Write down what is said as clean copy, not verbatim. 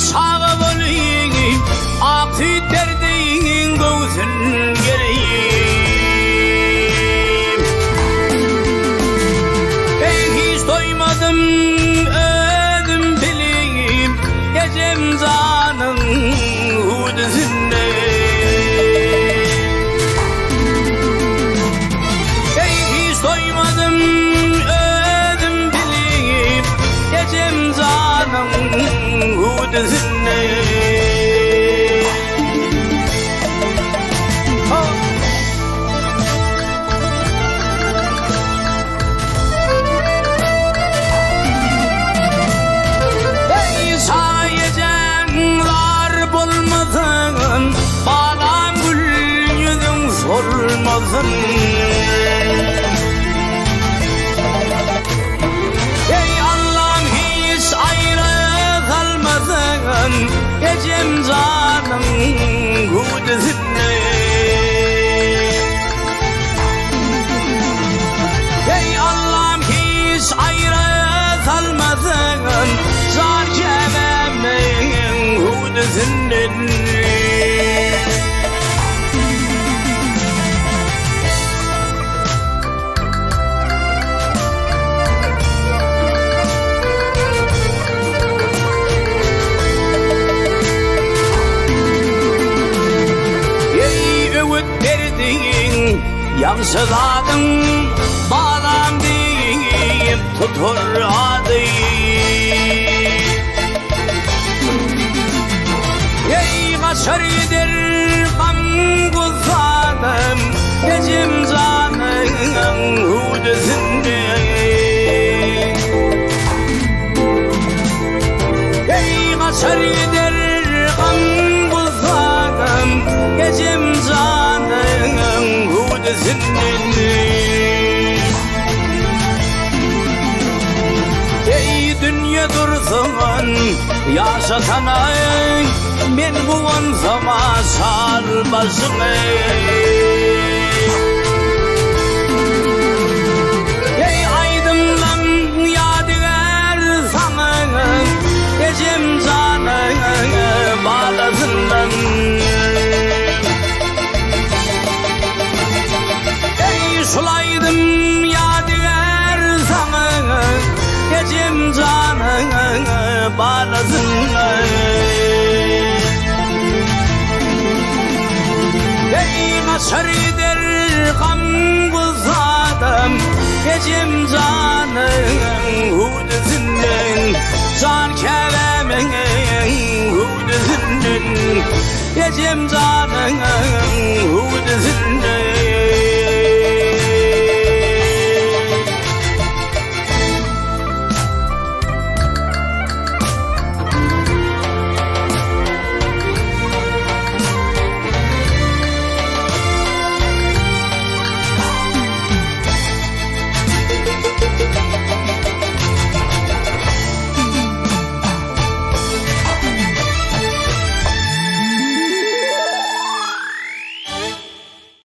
sağa bolayım, ak tüylerden gözün geleyim. Ben hiç doymadım, öldüm bileyim, gecem zanın Hüwdisinden. Ben hiç doymadım, öldüm bileyim, gecem zanın Hüwdisinden. Balam gül yüzün solmasın. Ey Allah'ım hiç ayrı kalmasın, gecem zanın Hüwdisinden. Ey Allah'ım hiç ayrı kalmasın, zar kememin Hüwdisinden. Yansıladın bağlam deyip tutur adı. Ey kaçarıdır kan kuzadım, gecem zanın Hüwdisinden. Ey kaçarıdır kan kuzadım, gecem zanın Hüwdisinden. Ey dünya dursun yaşatanay, men bugun zaman sal başıma. Ey aydınlan yadigar sanın, gecem zanın balasından. Sulaydım yadigar sanın, gecem zanın balasından. Ey kaçarıdır kan kuzadım, gecem zanın Hüwdisinden. Zar kememin Hüwdisinden, gecem zanın